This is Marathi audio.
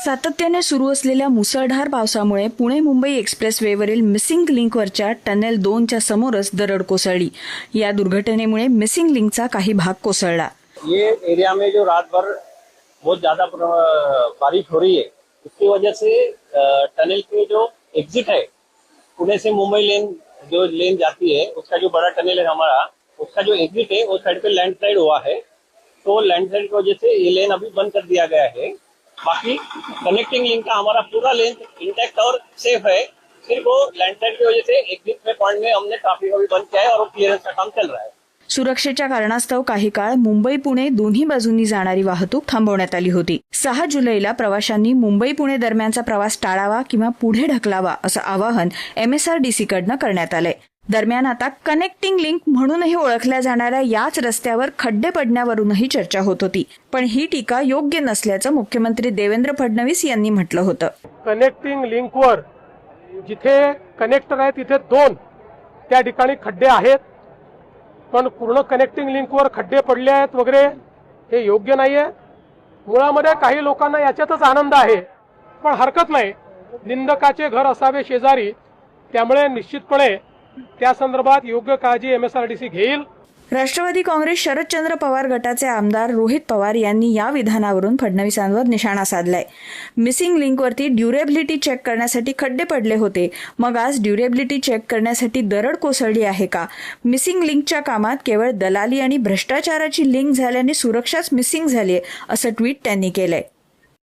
सातत्याने सुरू असलेल्या मुसळधार पावसामुळे पुणे मुंबई एक्सप्रेसवेवरील मिसिंग लिंकवरच्या टनेल 2च्या समोरच दरड कोसळली। या दुर्घटनेमुळे मिसिंग लिंकचा काही भाग कोसळला। ये एरिया में जो रात भर बहुत ज्यादा बारिश हो रही है, उसकी वजह से टनल के जो एग्जिट है पुणे से मुंबई लेन जो लेन जाती है, उसका जो बड़ा टनल है हमारा, उसका जो एग्जिट है वो साइड पे लैंडस्लाइड हुआ है। तो लैंडस्लाइड की वजह से ये लेन अभी बंद कर दिया गया है। बाकी कनेक्टिंग लिंक का हमारा पूरा लेन इंटैक्ट और सेफ है। सिर्फ वो लैंडस्लाइड की वजह से एग्जिट में पॉइंट में हमने ट्रैफिक अभी बंद किया है और क्लियरेंस का काम चल रहा है। सुरक्षेच्या कारणास्तव काही काळ मुंबई पुणे दोन्ही बाजूंनी जाणारी वाहतूक थांबवण्यात आली होती। 6 जुलैला प्रवाशांनी मुंबई पुणे दरम्यानचा प्रवास टाळावा किंवा पुढे ढकलावा असं आवाहन MSRDC कडनं करण्यात आलंय। दरम्यान आता कनेक्टिंग लिंक म्हणूनही ओळखल्या जाणाऱ्या याच रस्त्यावर खड्डे पडण्यावरूनही चर्चा होत होती, पण ही टीका योग्य नसल्याचं मुख्यमंत्री देवेंद्र फडणवीस यांनी म्हटलं होतं। कनेक्टिंग लिंकवर जिथे कनेक्टर आहे तिथे 2 त्या ठिकाणी खड्डे आहेत, पण पूर्ण कनेक्टिंग लिंकवर खड्डे पडले आहेत वगैरे हे योग्य नाहीये। मुळामध्ये काही लोकांना याच्यातच आनंद आहे, पण हरकत नाही, निंदकाचे घर असावे शेजारी, त्यामुळे निश्चितपणे त्या संदर्भात योग्य काळजी MSRDC घेईल। राष्ट्रवादी काँग्रेस शरदचंद्र पवार गटाचे आमदार रोहित पवार यांनी या विधानावरून फडणवीसांवर निशाणा साधलाय। मिसिंग लिंकवरती ड्युरेबिलिटी चेक करण्यासाठी खड्डे पडले होते, मग आज ड्युरेबिलिटी चेक करण्यासाठी दरड कोसळली आहे का? मिसिंग लिंकच्या कामात केवळ दलाली आणि भ्रष्टाचाराची लिंक झाल्याने सुरक्षाच मिसिंग झाली असं ट्विट त्यांनी केलंय।